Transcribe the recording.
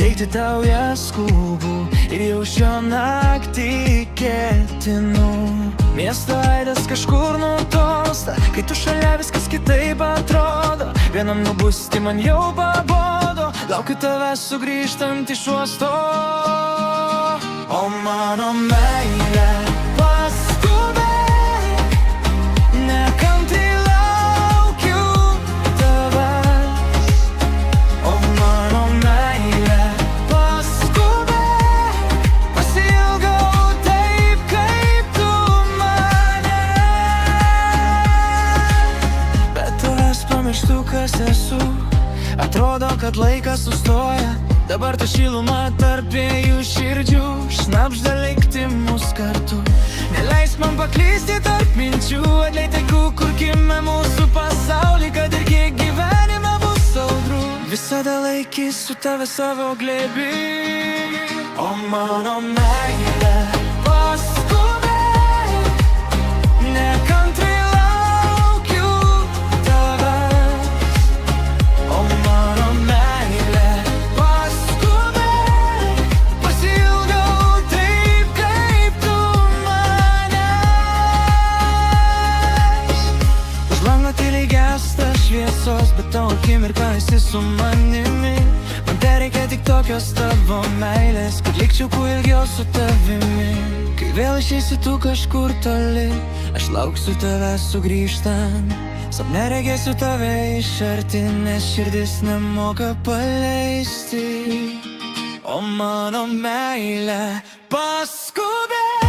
suteikti tau jas skubu ir jau šio naktį ketinu. Miesto aidas kažkur nutolsta, kai tu šalia viskas kitaip atrodo. Vienam nubusti man jau pabodo, laukiu tavęs sugrįžtant iš uosto. O mano meilė, paskubėk, nekantriai laukiu tavęs. O mano meilė, paskubėk, pasiilgau taip, kaip tu manęs. Bet tavęs pamirštu, kas esu, atrodo, kad laikas sustoja. Dabar ta šiluma tarp dviejų širdžių šnabžda likti mus kartu. Neleisk man paklysti tarp minčių, atleidai kurkime mūsų pasaulį, kad ir kiek gyvenime bus audrų. Visada laikysiu tave savo glėby. O mano meilė, paskubėk, nekantriai laukiu tavęs. O mano meilė, šviesos, bet tau akimirką esi su manimi. Man tereikia tik tokios tavo meilės, kad likčiau kuo ilgiau su tavimi. Kai vėl išeisi tu kažkur toli, aš lauksiu tavęs sugrįžtant. Sapne regėsiu tave iš arti, nes širdis nemoka paleisti. O mano meilė, paskubėk.